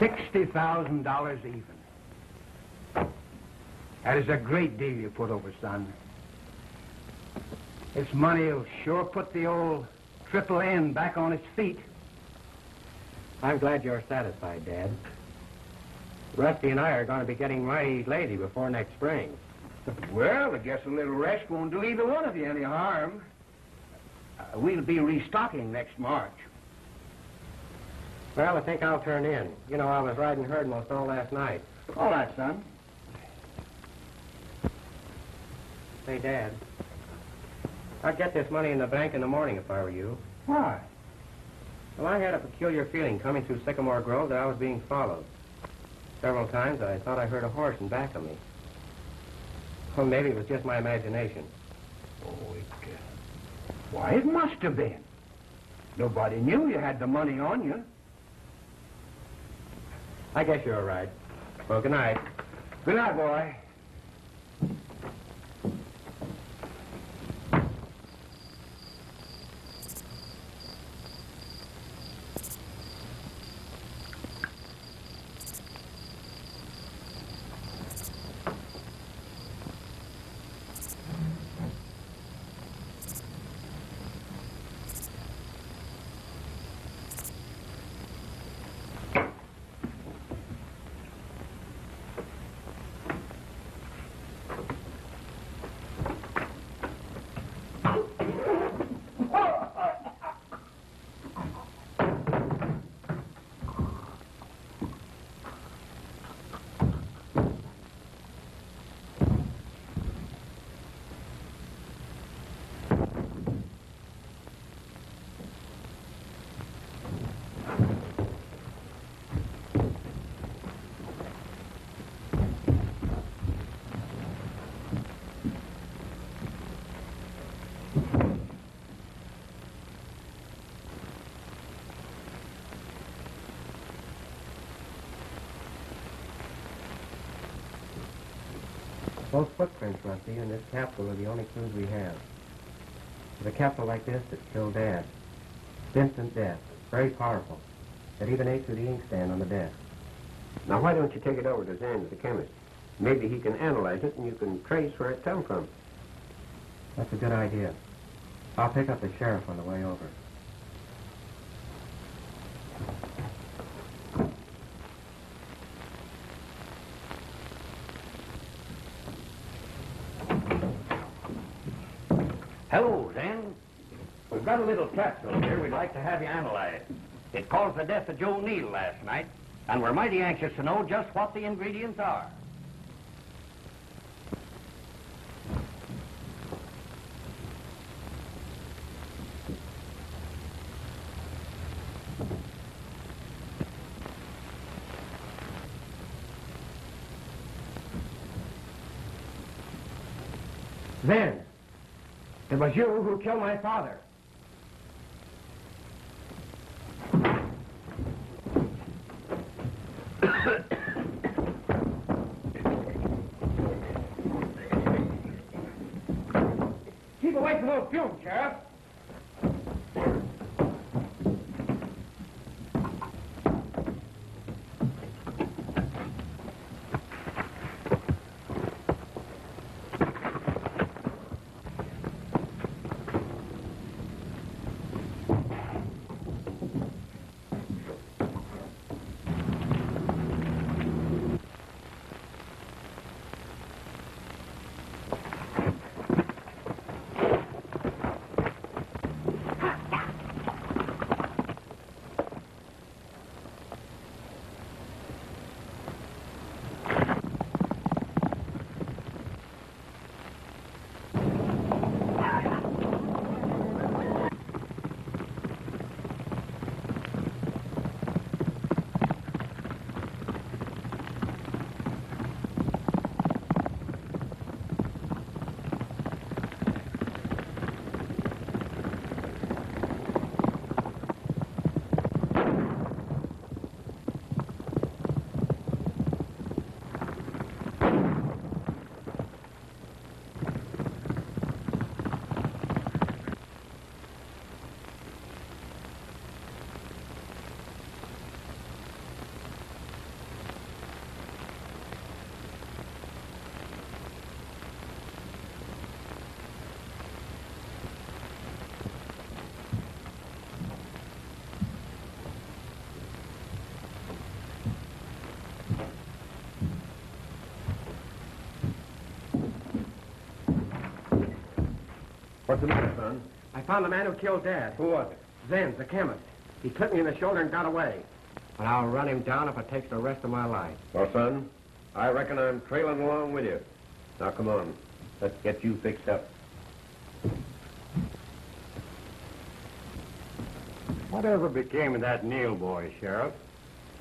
$60,000 even. That is a great deal you put over, son. This money will sure put the old Triple N back on its feet. I'm glad you're satisfied, Dad. Rusty and I are going to be getting mighty lazy before next spring. Well, I guess a little rest won't do either one of you any harm. We'll be restocking next March. Well, I think I'll turn in. You know, I was riding herd most all last night. All right, son. Say, Dad, I'd get this money in the bank in the morning if I were you. Why? Well, I had a peculiar feeling coming through Sycamore Grove that I was being followed. Several times I thought I heard a horse in back of me. Well, maybe it was just my imagination. Oh, why, it must have been. Nobody knew you had the money on you. I guess you're right. Well, good night. Good night, boy. Those footprints, Rusty, and this capsule are the only clues we have. With a capsule like this that killed Dad. Instant death. Very powerful. It even ate through the inkstand on the desk. Now, why don't you take it over to Zenz, the chemist? Maybe he can analyze it and you can trace where it come from. That's a good idea. I'll pick up the sheriff on the way over. Hello, Zenz. We've got a little capsule here we'd like to have you analyze. It caused the death of Joe Neal last night, and we're mighty anxious to know just what the ingredients are. Zenz, it was you who killed my father. Keep away from those fumes, Sheriff. What's the matter, son? I found the man who killed Dad. Who was it? Zenz, the chemist. He clipped me in the shoulder and got away. But I'll run him down if it takes the rest of my life. Well, son, I reckon I'm trailing along with you. Now, come on. Let's get you fixed up. Whatever became of that Neal boy, Sheriff?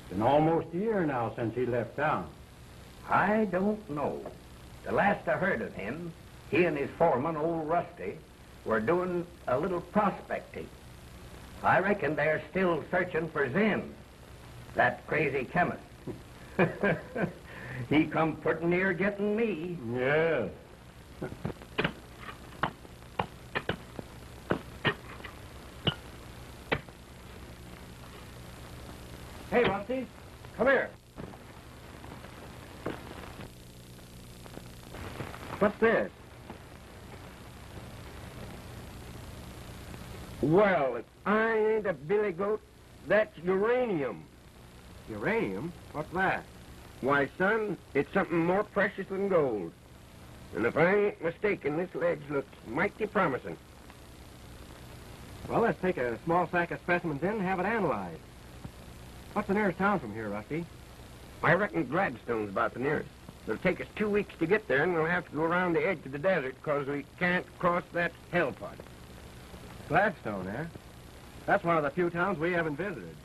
It's been almost a year now since he left town. I don't know. The last I heard of him, he and his foreman, old Rusty, were doing a little prospecting. I reckon they're still searching for Zenz, that crazy chemist. He come pretty near getting me. Yes. Hey, Rusty, come here. What's this? Well, if I ain't a billy goat, that's uranium. Uranium? What's that? Why, son, it's something more precious than gold. And if I ain't mistaken, this ledge looks mighty promising. Well, let's take a small sack of specimens in and have it analyzed. What's the nearest town from here, Rusty? I reckon Gladstone's about the nearest. It'll take us 2 weeks to get there, and we'll have to go around the edge of the desert because we can't cross that hell pot. Gladstone, eh? That's one of the few towns we haven't visited.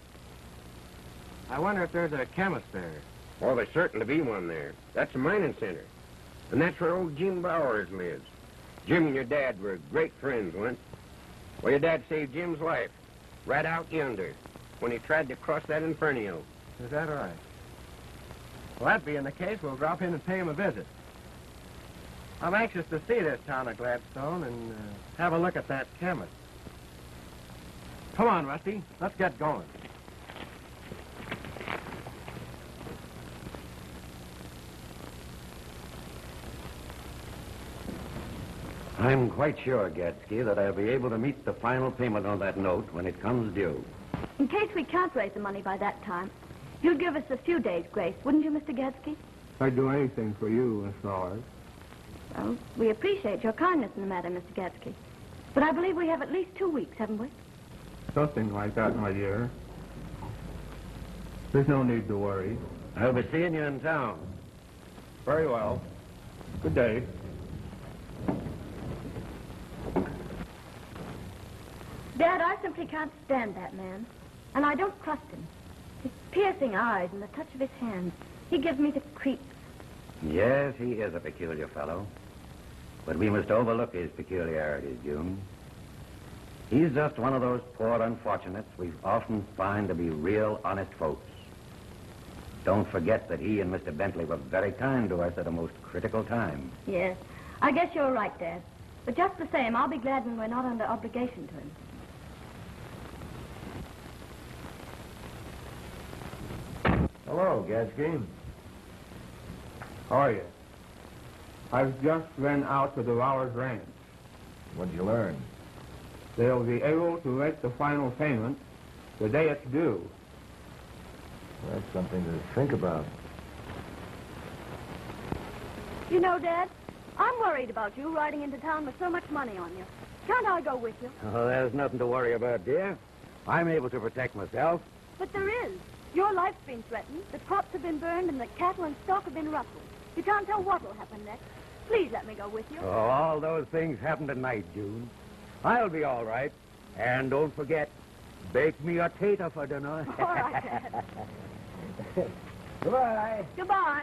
I wonder if there's a chemist there. Oh, there's certain to be one there. That's a mining center. And that's where old Jim Bowers lives. Jim and your dad were great friends once. Well, your dad saved Jim's life right out yonder when he tried to cross that inferno. Is that right? Well, that being the case, we'll drop in and pay him a visit. I'm anxious to see this town of Gladstone and have a look at that chemist. Come on, Rusty. Let's get going. I'm quite sure, Gadski, that I'll be able to meet the final payment on that note when it comes due. In case we can't raise the money by that time, you'd give us a few days' grace, wouldn't you, Mr. Gadski? I'd do anything for you, Miss Forrest. Well, we appreciate your kindness in the matter, Mr. Gadski. But I believe we have at least 2 weeks, haven't we? Something like that, my dear. There's no need to worry. I'll be seeing you in town. Very well. Good day. Dad, I simply can't stand that man. And I don't trust him. His piercing eyes and the touch of his hands. He gives me the creeps. Yes, he is a peculiar fellow. But we must overlook his peculiarities, June. He's just one of those poor unfortunates we often find to be real honest folks. Don't forget that he and Mr. Bentley were very kind to us at a most critical time. Yes, I guess you're right, Dad. But just the same, I'll be glad when we're not under obligation to him. Hello, Gadski. How are you? I've just been out to Dwire's ranch. What'd you learn? They'll be able to make the final payment the day it's due. That's something to think about. You know, Dad, I'm worried about you riding into town with so much money on you. Can't I go with you? Oh, there's nothing to worry about, dear. I'm able to protect myself. But there is. Your life's been threatened, the crops have been burned, and the cattle and stock have been rustled. You can't tell what will happen next. Please let me go with you. Oh, all those things happen tonight, June. I'll be all right. And don't forget, bake me a tater for dinner. All right, Dad. Goodbye. Goodbye.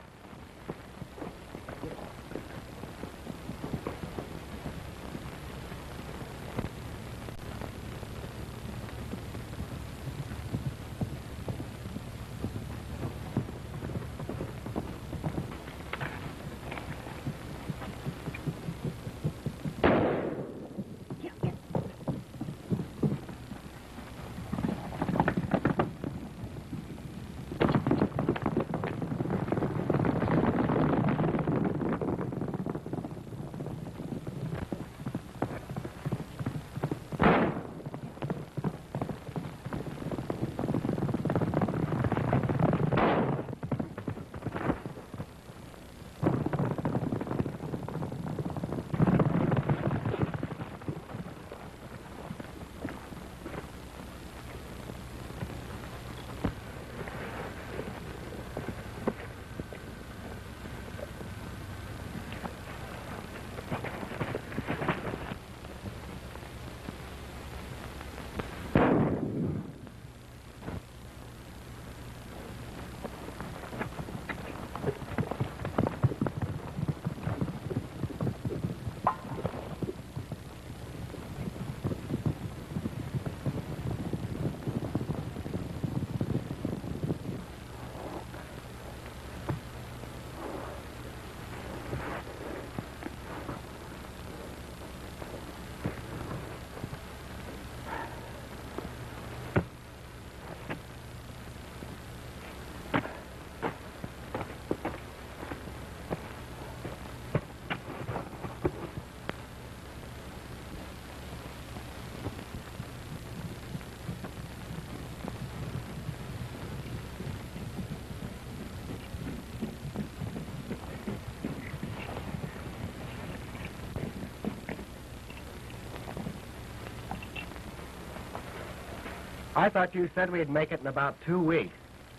I thought you said we'd make it in about 2 weeks.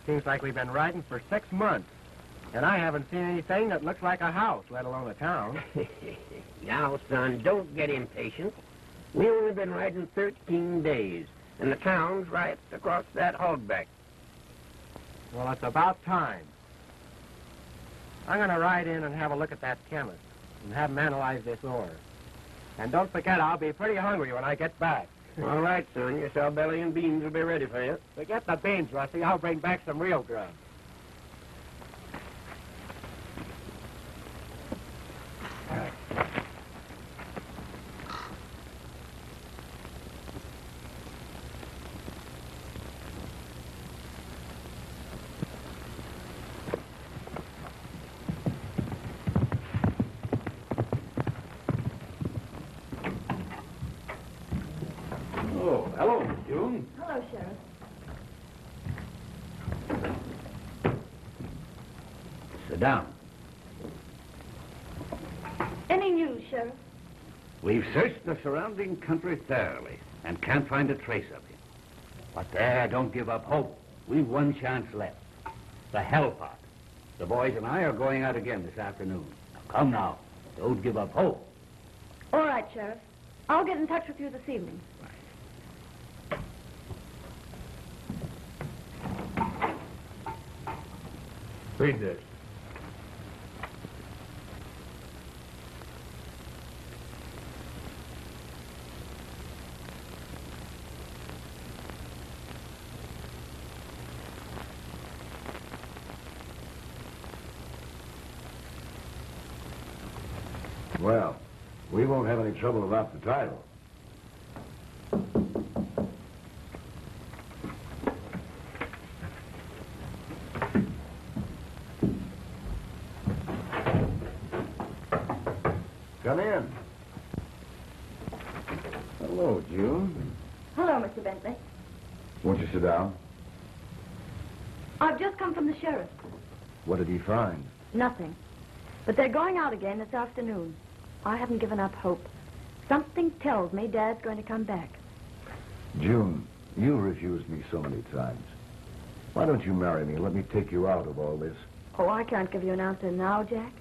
Seems like we've been riding for 6 months. And I haven't seen anything that looks like a house, let alone a town. Now, son, don't get impatient. We've only been riding 13 days, and the town's right across that hogback. Well, it's about time. I'm going to ride in and have a look at that chemist and have him analyze this ore. And don't forget, I'll be pretty hungry when I get back. All right, son. Your salbelly and beans will be ready for you. Forget the beans, Rusty. I'll bring back some real grub. Oh, hello, Miss June. Hello, Sheriff. Sit down. Any news, Sheriff? We've searched the surrounding country thoroughly and can't find a trace of him. But there, don't give up hope. We've one chance left. The hell pot. The boys and I are going out again this afternoon. Now, come now. Don't give up hope. All right, Sheriff. I'll get in touch with you this evening. Read this. Well, we won't have any trouble about the title. Come in. Hello, June. Hello, Mr. Bentley. Won't you sit down? I've just come from the sheriff. What did he find? Nothing. But they're going out again this afternoon. I haven't given up hope. Something tells me Dad's going to come back. June, you refused me so many times. Why don't you marry me and let me take you out of all this? Oh, I can't give you an answer now, Jack.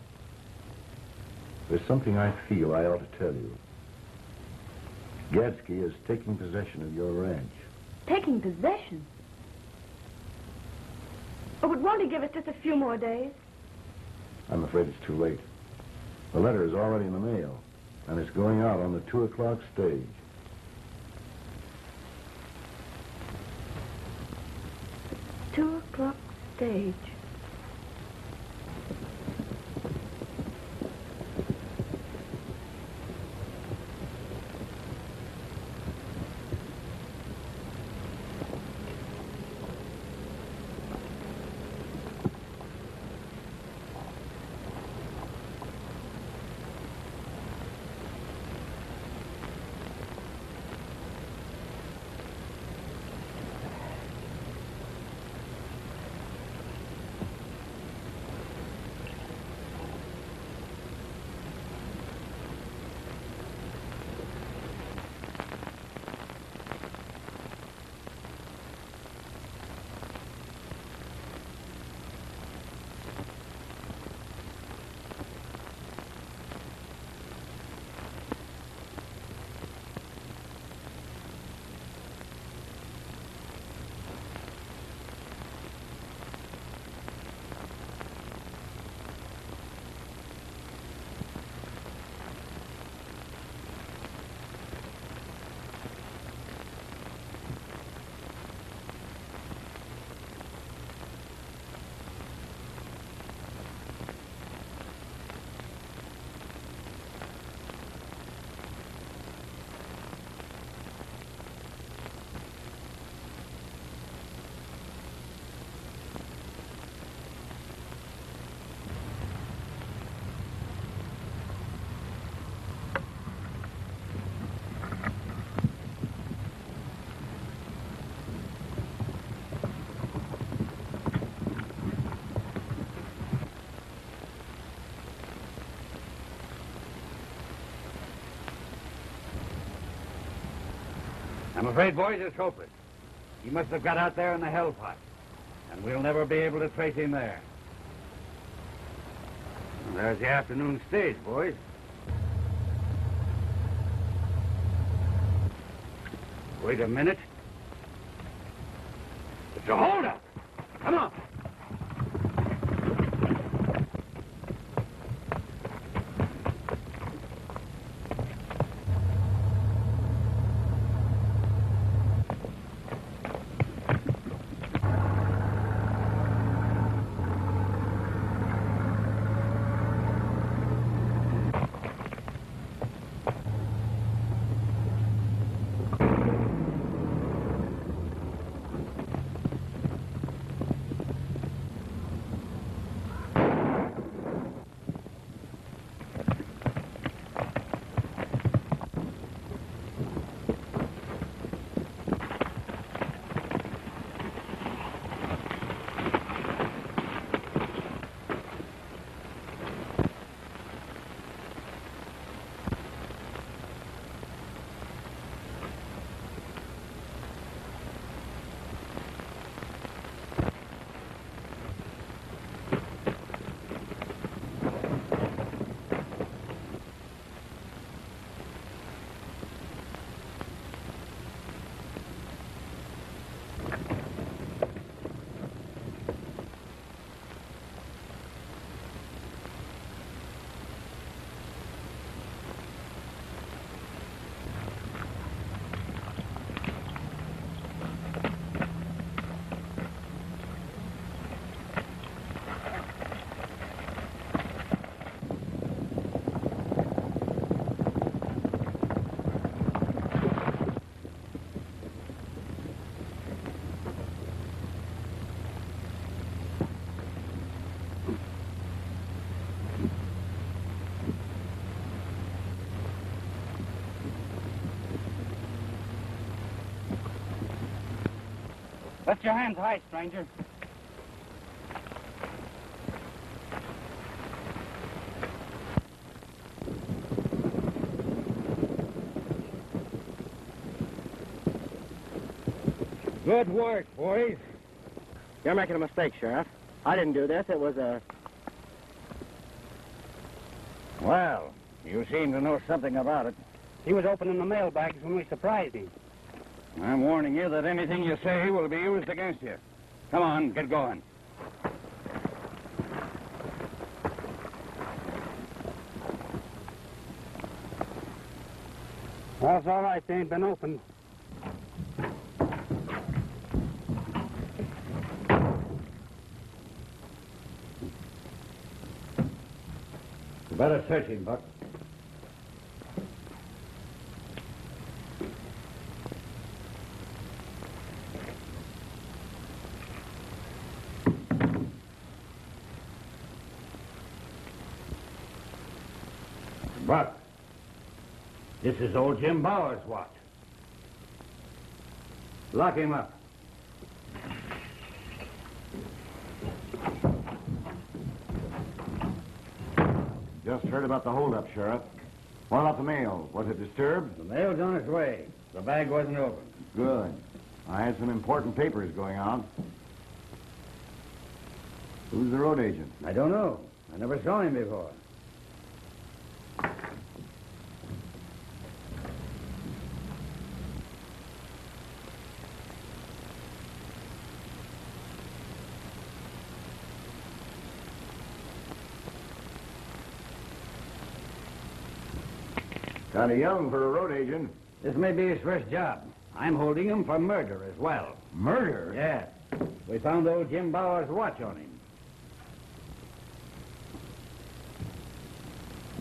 There's something I feel I ought to tell you. Gadski is taking possession of your ranch. Taking possession? Oh, but won't he give us just a few more days? I'm afraid it's too late. The letter is already in the mail, and it's going out on the 2 o'clock stage. The 2 o'clock stage. I'm afraid, boys, it's hopeless. He must have got out there in the hell pot. And we'll never be able to trace him there. Well, there's the afternoon stage, boys. Wait a minute. It's a holdup. Come on. Lift your hands high, stranger. Good work, boys. You're making a mistake, Sheriff. I didn't do this. It was a... Well, you seem to know something about it. He was opening the mailbags when we surprised him. I'm warning you that anything you say will be used against you. Come on, get going. Well, it's all right. They ain't been opened. You better search him, Buck. Buck, this is old Jim Bauer's watch. Lock him up. Just heard about the holdup, Sheriff. What about the mail? Was it disturbed? The mail's on its way. The bag wasn't opened. Good. I had some important papers going on. Who's the road agent? I don't know. I never saw him before. Kind of young for a road agent. This may be his first job. I'm holding him for murder as well. Murder? Yeah. We found old Jim Bauer's watch on him.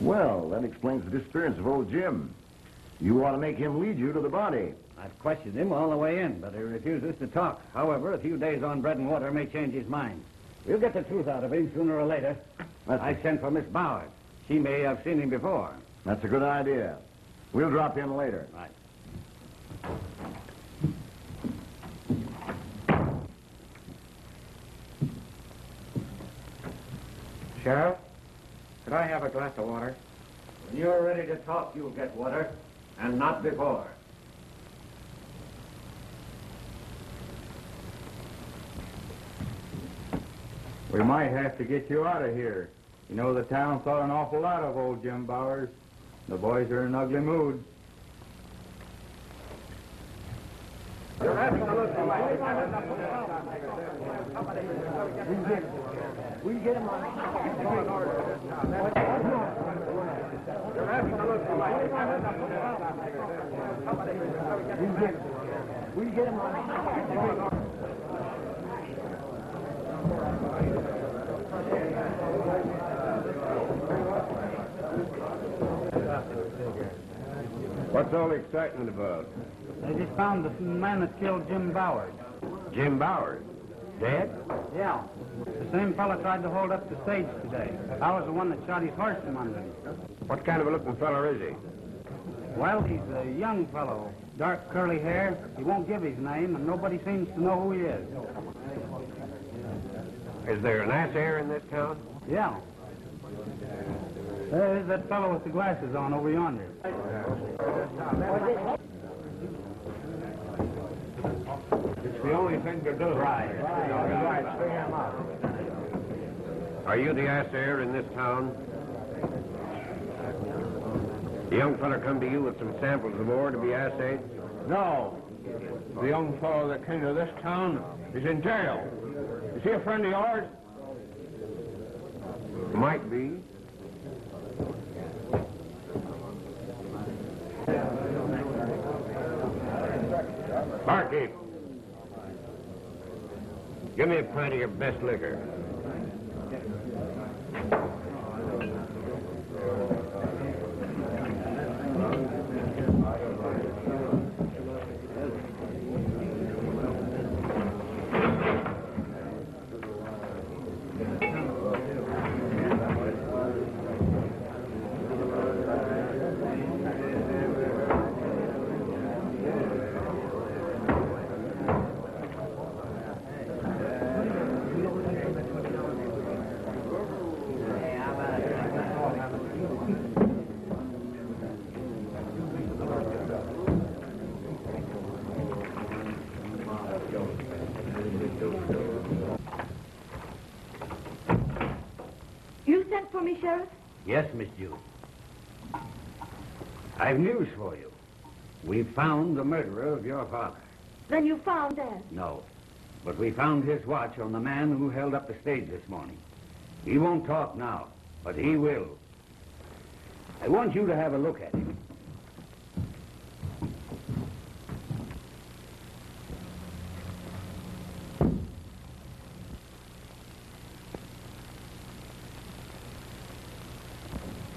Well, that explains the disappearance of old Jim. You want to make him lead you to the body. I've questioned him all the way in, but he refuses to talk. However, a few days on bread and water may change his mind. We'll get the truth out of him sooner or later. I sent for Miss Bauer. She may have seen him before. That's a good idea. We'll drop in later. Right. Sheriff, could I have a glass of water? When you're ready to talk, you'll get water, and not before. We might have to get you out of here. You know, the town thought an awful lot of old Jim Bowers. The boys are in an ugly mood. We get him on. We get him on. What's all the excitement about? They just found the man that killed Jim Bowers. Jim Bowers? Dead? Yeah. The same fella tried to hold up the stage today. I was the one that shot his horse from under him. What kind of a looking fella is he? Well, he's a young fellow. Dark curly hair. He won't give his name, and nobody seems to know who he is. Is there an ass heir in this town? Yeah. There's that fellow with the glasses on over yonder. It's the only thing to do. Right. Are you the ass heir in this town? The young fella come to you with some samples of ore to be assayed? No. The young fellow that came to this town is in jail. Is he a friend of yours? Might be. Barkeep, give me a pint of your best liquor. Sheriff? Yes, Miss June. I've news for you. We've found the murderer of your father. Then you found Dad? No. But we found his watch on the man who held up the stage this morning. He won't talk now, but he will. I want you to have a look at him.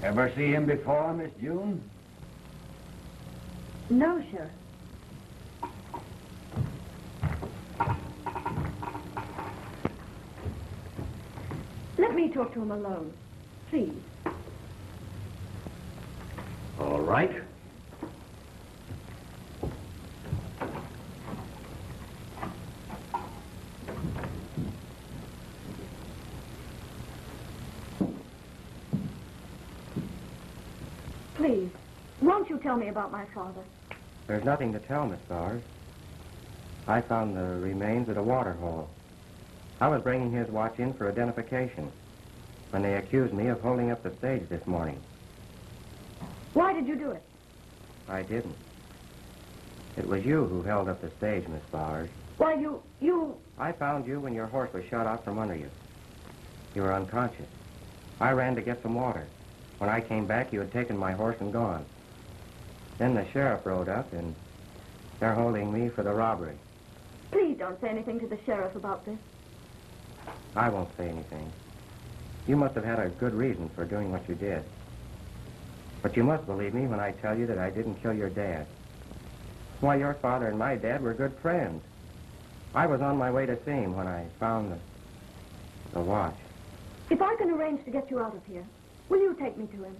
Ever see him before, Miss June? No, Sheriff. Let me talk to him alone, please. All right. Please, won't you tell me about my father? There's nothing to tell, Miss Bowers. I found the remains at a water hole. I was bringing his watch in for identification when they accused me of holding up the stage this morning. Why did you do it? I didn't. It was you who held up the stage, Miss Bowers. Why, you... I found you when your horse was shot out from under you. You were unconscious. I ran to get some water. When I came back, you had taken my horse and gone. Then the sheriff rode up, and they're holding me for the robbery. Please don't say anything to the sheriff about this. I won't say anything. You must have had a good reason for doing what you did. But you must believe me when I tell you that I didn't kill your dad. Why, your father and my dad were good friends. I was on my way to see him when I found the watch. If I can arrange to get you out of here, will you take me to him?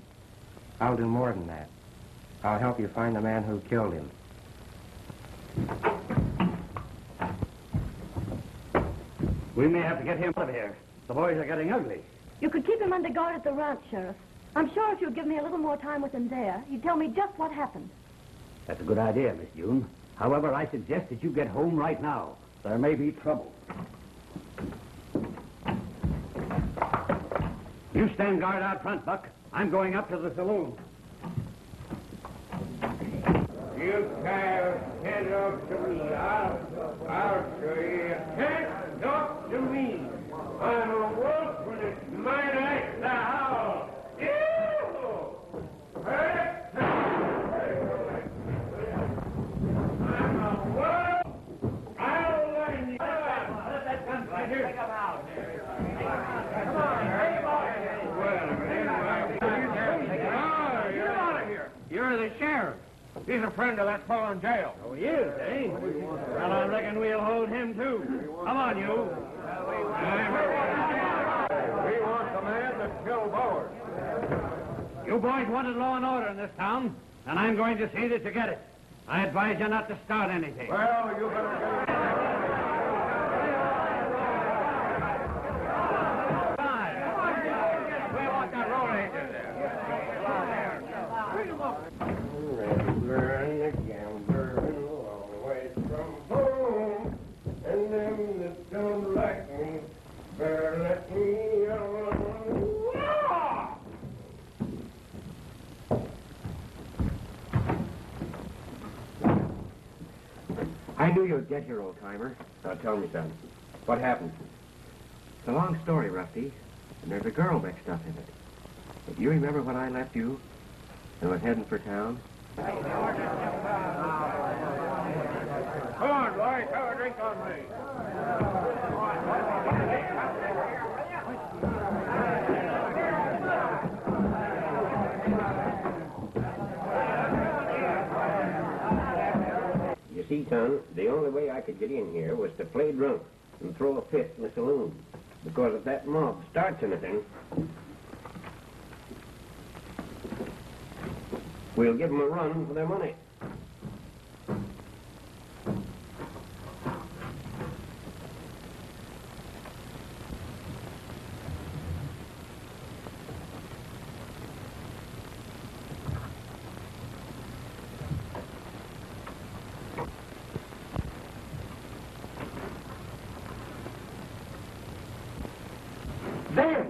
I'll do more than that. I'll help you find the man who killed him. We may have to get him out of here. The boys are getting ugly. You could keep him under guard at the ranch, Sheriff. I'm sure if you'd give me a little more time with him there, he'd tell me just what happened. That's a good idea, Miss June. However, I suggest that you get home right now. There may be trouble. You stand guard out front, Buck. I'm going up to the saloon. You can't talk to me. I'll show you. You can't talk to me. I'm a wolf and it's my right to howl. I'm a wolf. I'll learn you. Let that gun right here. Come on. You're out of here. You're the sheriff. He's a friend of that fellow in jail. Oh, he is, eh? Well, I reckon we'll hold him, too. Come on, you. We want the man that killed Bowers. You boys wanted law and order in this town, and I'm going to see that you get it. I advise you not to start anything. Well, you better get it. We want that road agent there. Learn the gambler away from home, and them that don't like me better let me alone. I knew you'd get here, old-timer. Now tell me, son. What happened? It's a long story, Rusty, and there's a girl mixed up in it. But you remember when I left you and was heading for town? Come on, boys. Have a drink on me. You see, son, the only way I could get in here was to play drunk and throw a fit in the saloon. Because if that mob starts anything, we'll give them a run for their money. Damn!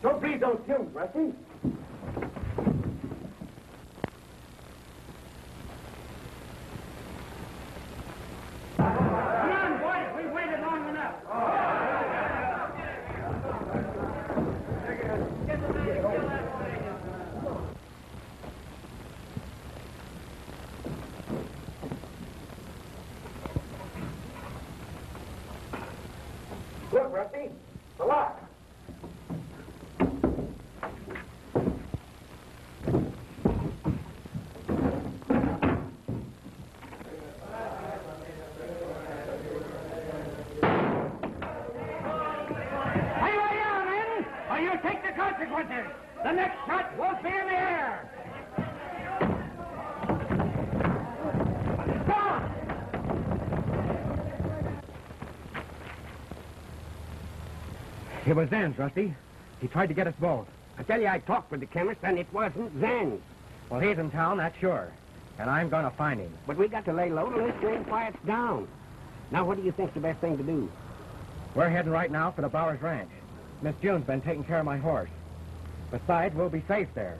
Don't please don't kill me, Rusty. Look, Rusty, the lock. consequences. The next shot won't be in the air. Stop! It was Zenz, Rusty. He tried to get us both. I tell you, I talked with the chemist, and it wasn't Zenz. Well, he's in town, that's sure. And I'm going to find him. But we got to lay low till this train quiets down. Now, what do you think's the best thing to do? We're heading right now for the Bowers Ranch. Miss June's been taking care of my horse. Besides, we'll be safe there.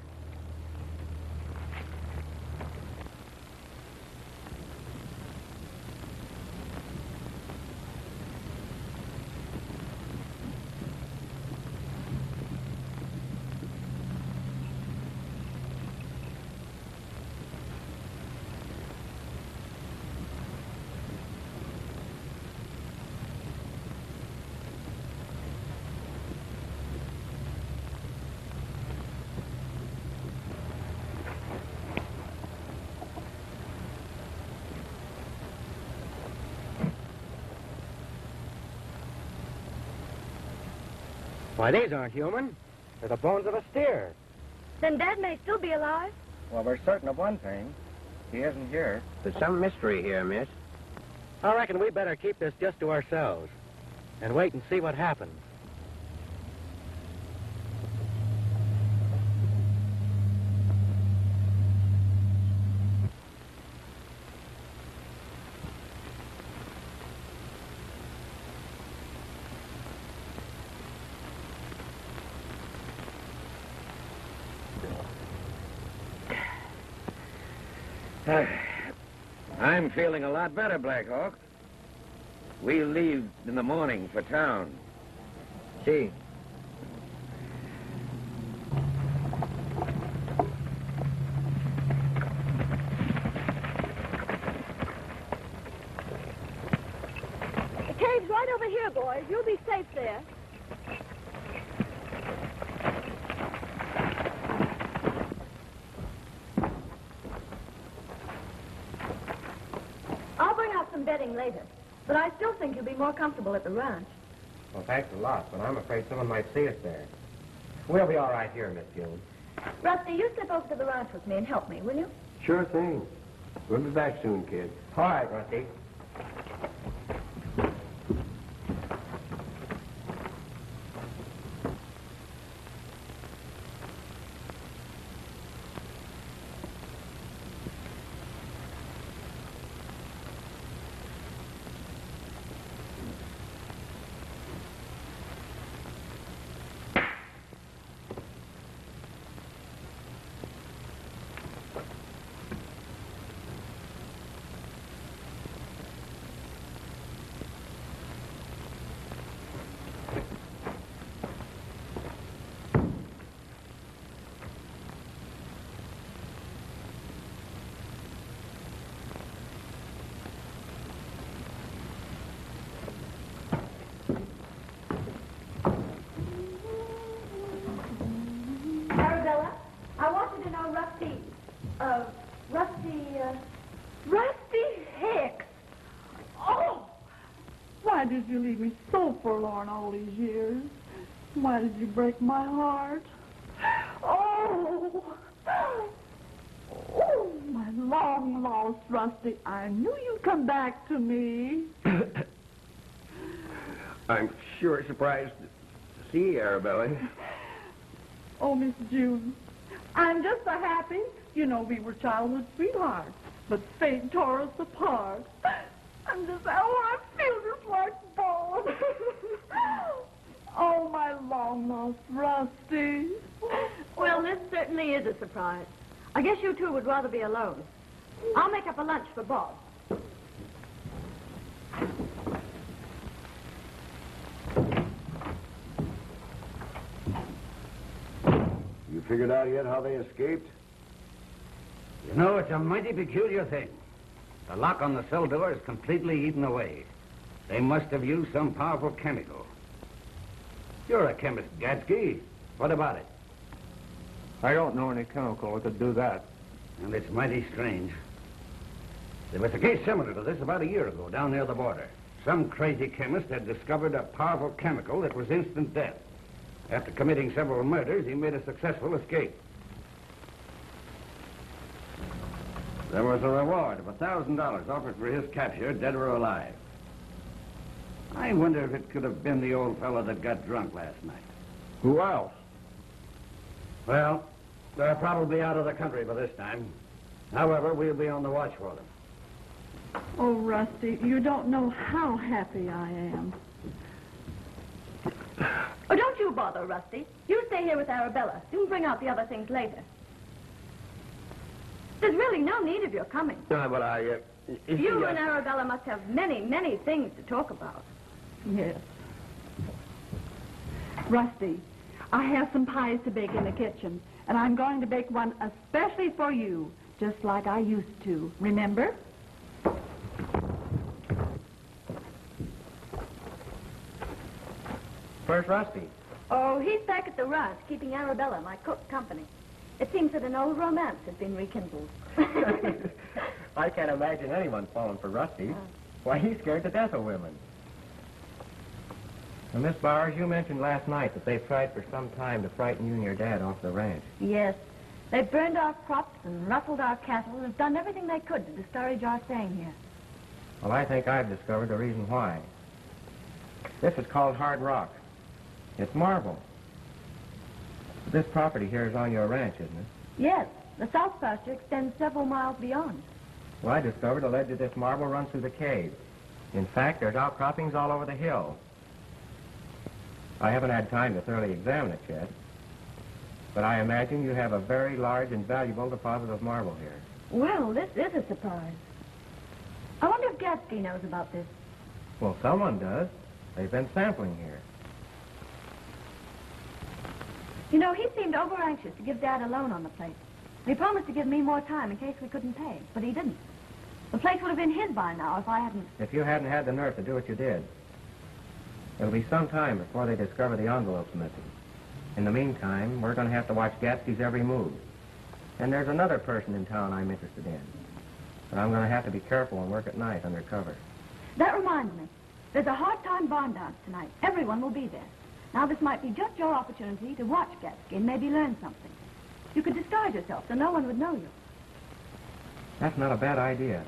Why, these aren't human. They're the bones of a steer. Then Dad may still be alive. Well, we're certain of one thing. He isn't here. There's some mystery here, miss. I reckon we better keep this just to ourselves and wait and see what happens. I'm feeling a lot better, Black Hawk. We'll leave in the morning for town. See? The cave's right over here, boys. You'll be safe there. I'll bring out some bedding later, but I still think you'll be more comfortable at the ranch. Well, thanks a lot, but I'm afraid someone might see us there. We'll be all right here, Miss June. Rusty, you slip over to the ranch with me and help me, will you? Sure thing. We'll be back soon, kid. All right, Rusty. Arabella, I want you to know Rusty Hicks. Oh! Why did you leave me so forlorn all these years? Why did you break my heart? Oh! Oh, my long-lost Rusty. I knew you'd come back to me. I'm sure surprised to see you, Arabella. Oh, Miss June, I'm just so happy. You know, we were childhood sweethearts, but fate tore us apart. I'm just, I feel just like Bob. Oh, my long-lost Rusty. Well, this certainly is a surprise. I guess you two would rather be alone. I'll make up a lunch for Bob. You figured out yet how they escaped? You know, it's a mighty peculiar thing. The lock on the cell door is completely eaten away. They must have used some powerful chemical. You're a chemist, Gadski. What about it? I don't know any chemical that could do that. And it's mighty strange. There was a case similar to this about a year ago down near the border. Some crazy chemist had discovered a powerful chemical that was instant death. After committing several murders, he made a successful escape. There was a reward of $1,000 offered for his capture, dead or alive. I wonder if it could have been the old fellow that got drunk last night. Who else? Well, they're probably out of the country by this time. However, we'll be on the watch for them. Oh, Rusty, you don't know how happy I am. Oh, don't you bother, Rusty. You stay here with Arabella. You can bring out the other things later. There's really no need of your coming. But You and Arabella must have many, many things to talk about. Yes. Rusty, I have some pies to bake in the kitchen, and I'm going to bake one especially for you, just like I used to. Remember? Where's Rusty? Oh, he's back at the ranch, keeping Arabella, my cook, company. It seems that an old romance has been rekindled. I can't imagine anyone falling for Rusty. Why, he's scared to death of women. Now, Miss Bowers, you mentioned last night that they've tried for some time to frighten you and your dad off the ranch. Yes. They've burned our crops and ruffled our cattle and have done everything they could to discourage our staying here. Well, I think I've discovered the reason why. This is called hard rock. It's marble. This property here is on your ranch, isn't it? Yes. The south pasture extends several miles beyond. Well, I discovered a ledge of this marble runs through the cave. In fact, there's outcroppings all over the hill. I haven't had time to thoroughly examine it yet, but I imagine you have a very large and valuable deposit of marble here. Well, this is a surprise. I wonder if Gadski knows about this. Well, someone does. They've been sampling here. You know, he seemed over-anxious to give Dad a loan on the place. He promised to give me more time in case we couldn't pay, but he didn't. The place would have been his by now if I hadn't... If you hadn't had the nerve to do what you did. It'll be some time before they discover the envelope's missing. In the meantime, we're going to have to watch Gadski's every move. And there's another person in town I'm interested in. But I'm going to have to be careful and work at night under cover. That reminds me. There's a hard-time barn dance tonight. Everyone will be there. Now, this might be just your opportunity to watch Gadski and maybe learn something. You could disguise yourself so no one would know you. That's not a bad idea.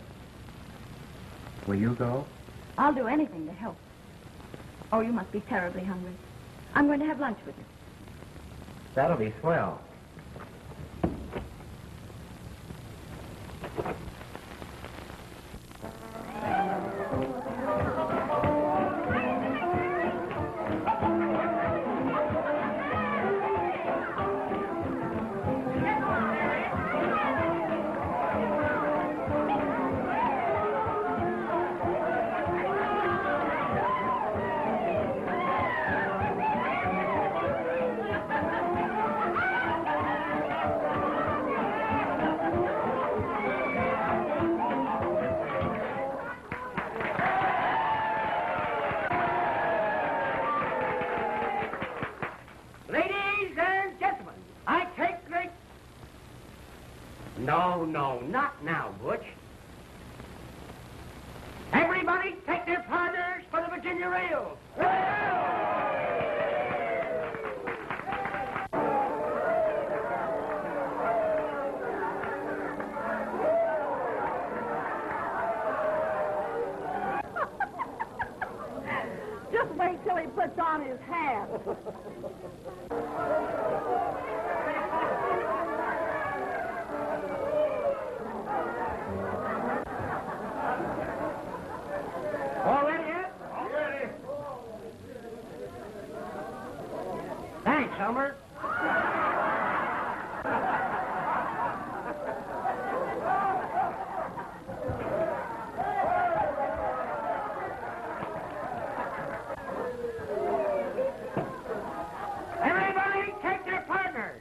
Will you go? I'll do anything to help. Oh, you must be terribly hungry. I'm going to have lunch with you. That'll be swell. No, not now, Butch. Everybody take their partners for the Virginia Rails. Just wait till he puts on his hat. All ready yet? All ready. Thanks, Elmer. Everybody take their partners.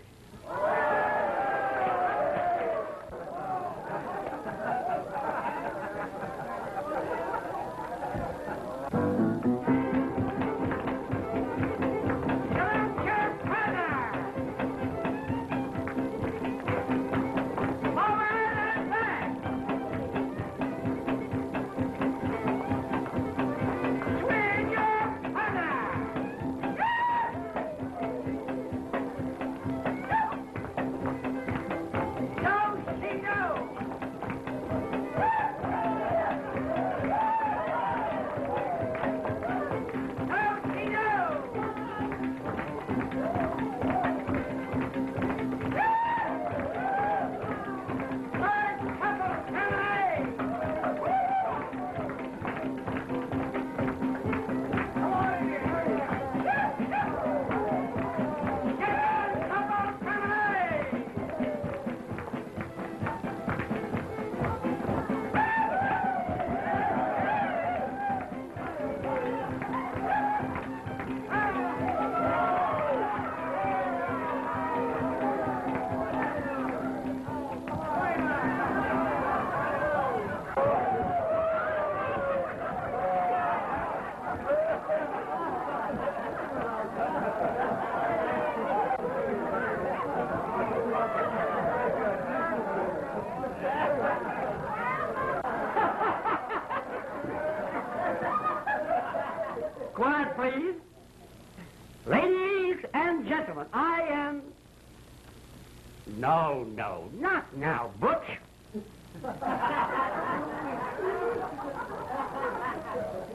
Quiet, please. Ladies and gentlemen, I am... No, not now, Butch.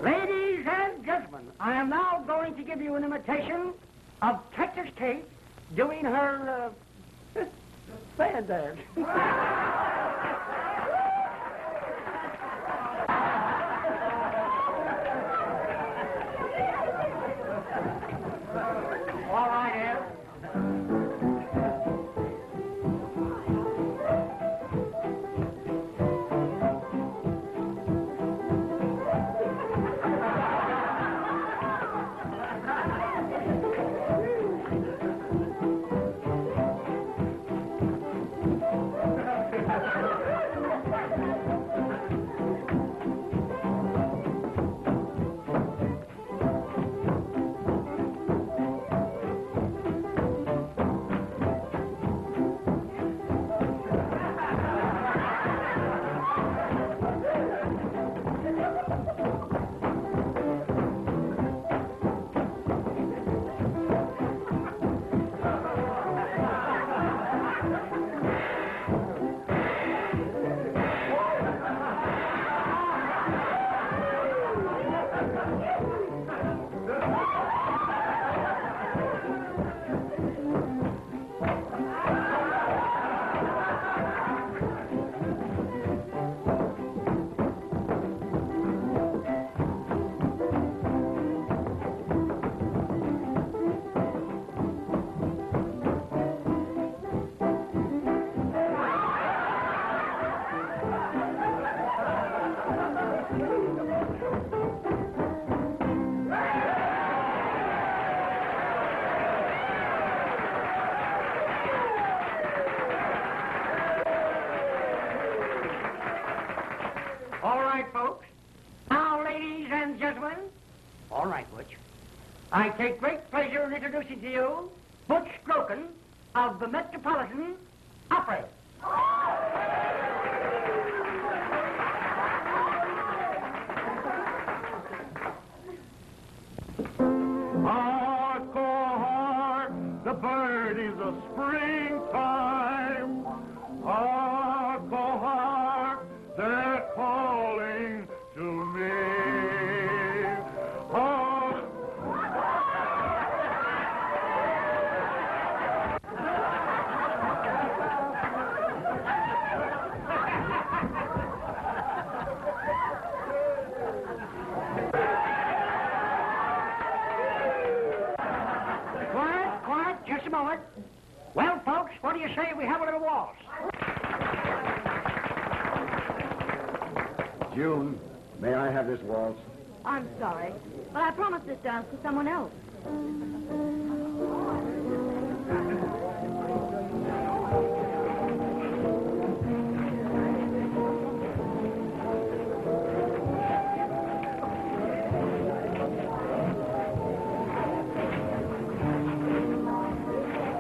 Ladies and gentlemen, I am now going to give you an imitation of Texas Kate doing her, fan dance. All right, Ed. All right, folks. Now, ladies and gentlemen. All right, Butch. I take great pleasure in introducing to you Butch Groken of the Metropolitan Opera. Hark, oh, hark, the birdies of springtime. Hark, oh, hark, they're calling to me. Hark. Quiet, just a moment. Well, folks, what do you say we have a little waltz? June, may I have this waltz? I'm sorry, but I promised this dance to someone else.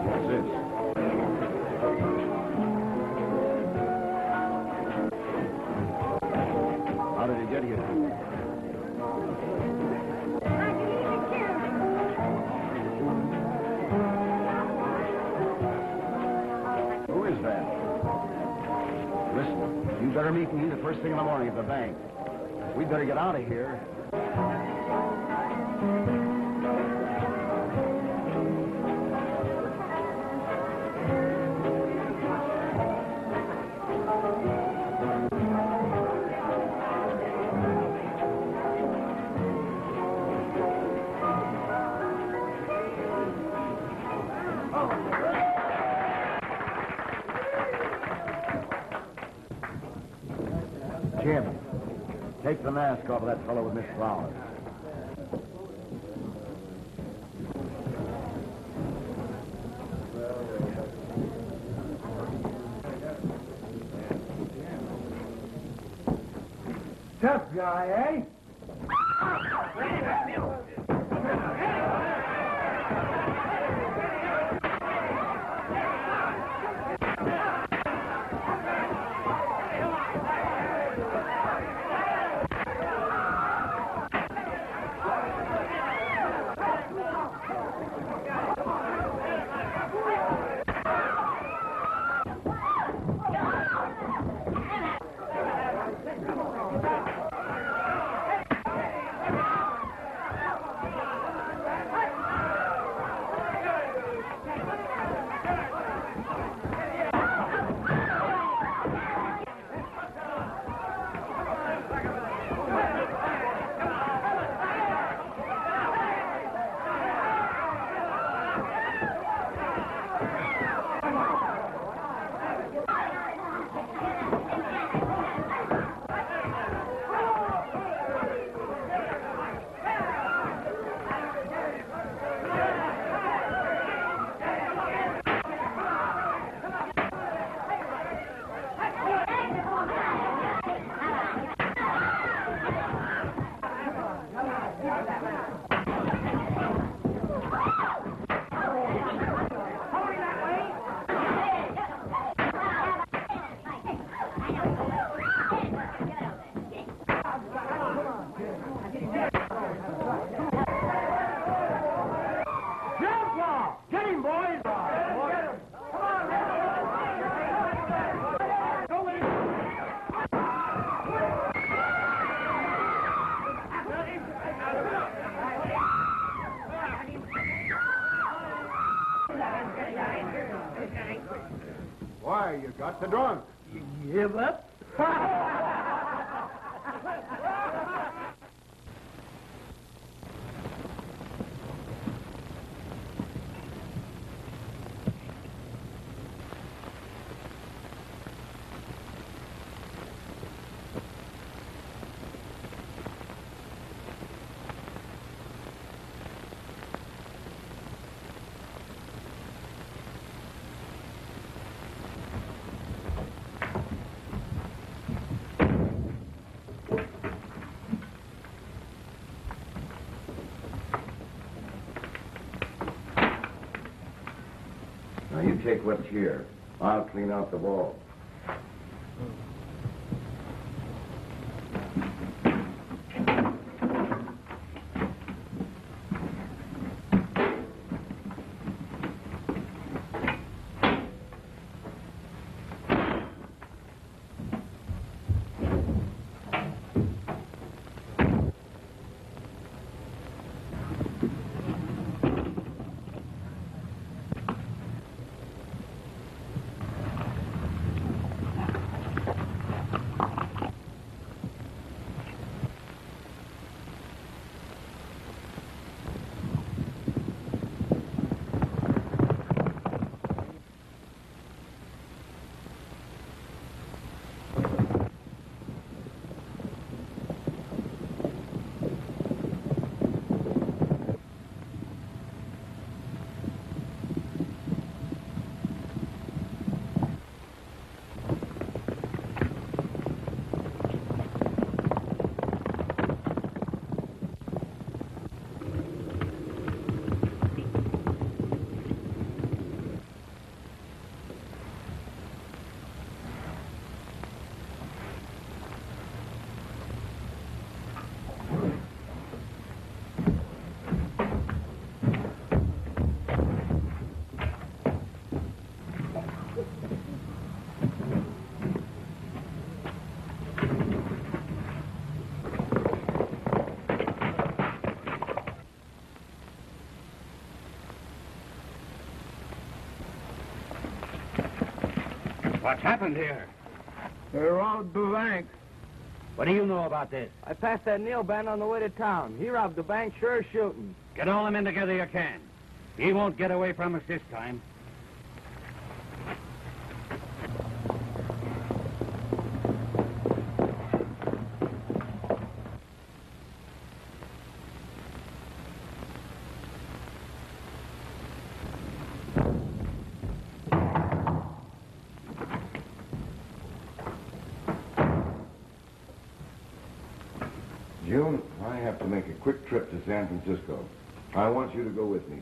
What's this? How did he get here? Who is that? Listen, you better meet me the first thing in the morning at the bank. We'd better get out of here. Jim, take the mask off of that fellow with Miss Flowers. Tough guy, eh? What's the drunk? Give up? Now, you take what's here. I'll clean out the wall. What's happened here? They robbed the bank. What do you know about this? I passed that Neil band on the way to town. He robbed the bank, sure as shooting. Get all the men together you can. He won't get away from us this time. June, I have to make a quick trip to San Francisco. I want you to go with me.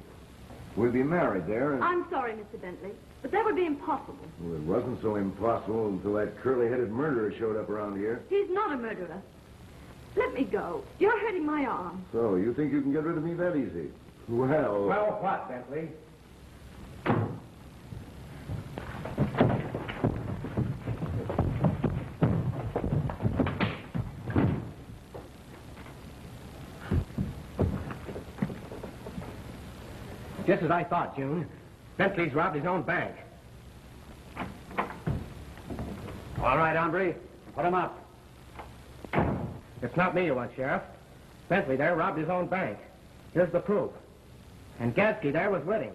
We'll be married there, and... I'm sorry, Mr. Bentley, but that would be impossible. Well, it wasn't so impossible until that curly-headed murderer showed up around here. He's not a murderer. Let me go. You're hurting my arm. So, you think you can get rid of me that easy? Well... Well, what, Bentley? Just as I thought, June. Bentley's robbed his own bank. All right, hombre. Put him up. It's not me you want, Sheriff. Bentley there robbed his own bank. Here's the proof. And Gadski there was with him.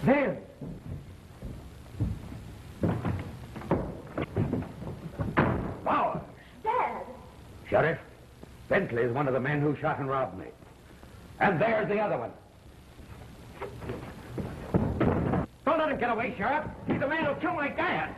Zenz! Powers! Dad! Sheriff, Bentley is one of the men who shot and robbed me. And there's the other one. Don't let him get away, Sheriff. He's the man who'll kill my dad.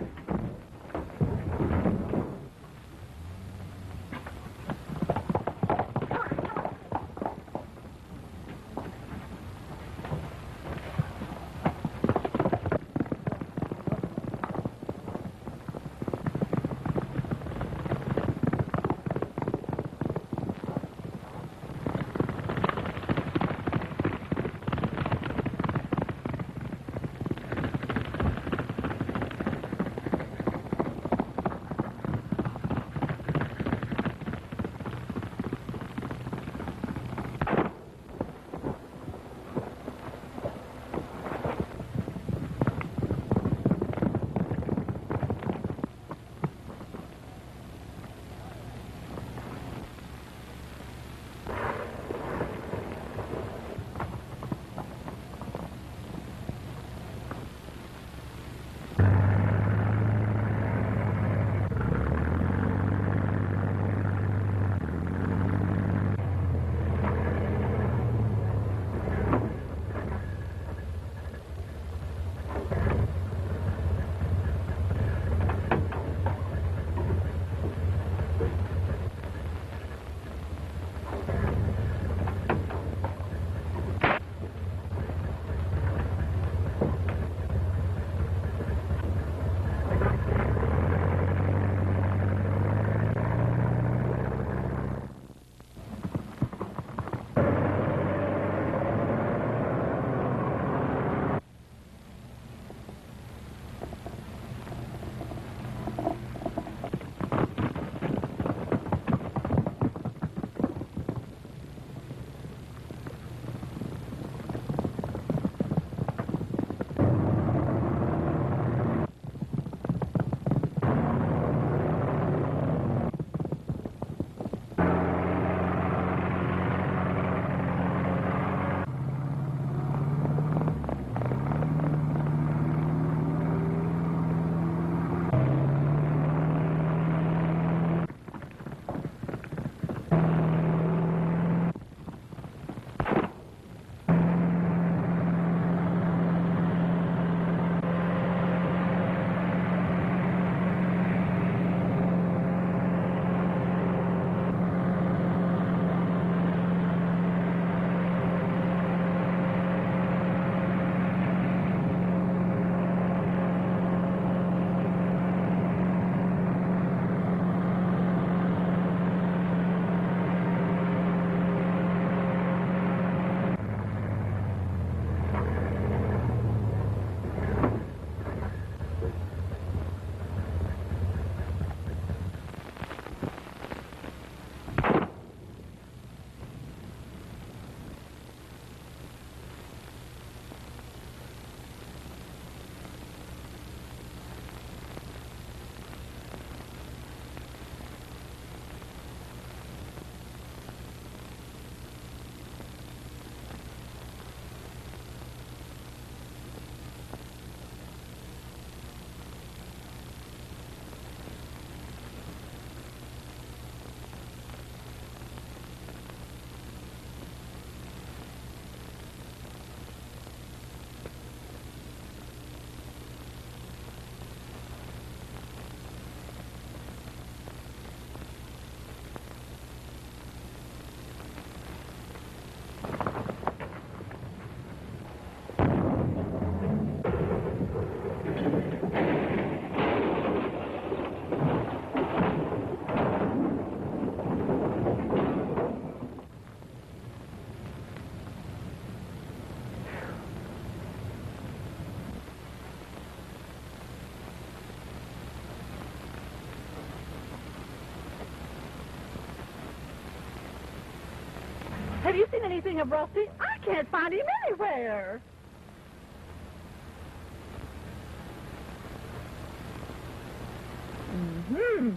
Have you seen anything of Rusty? I can't find him anywhere. Mm-hmm.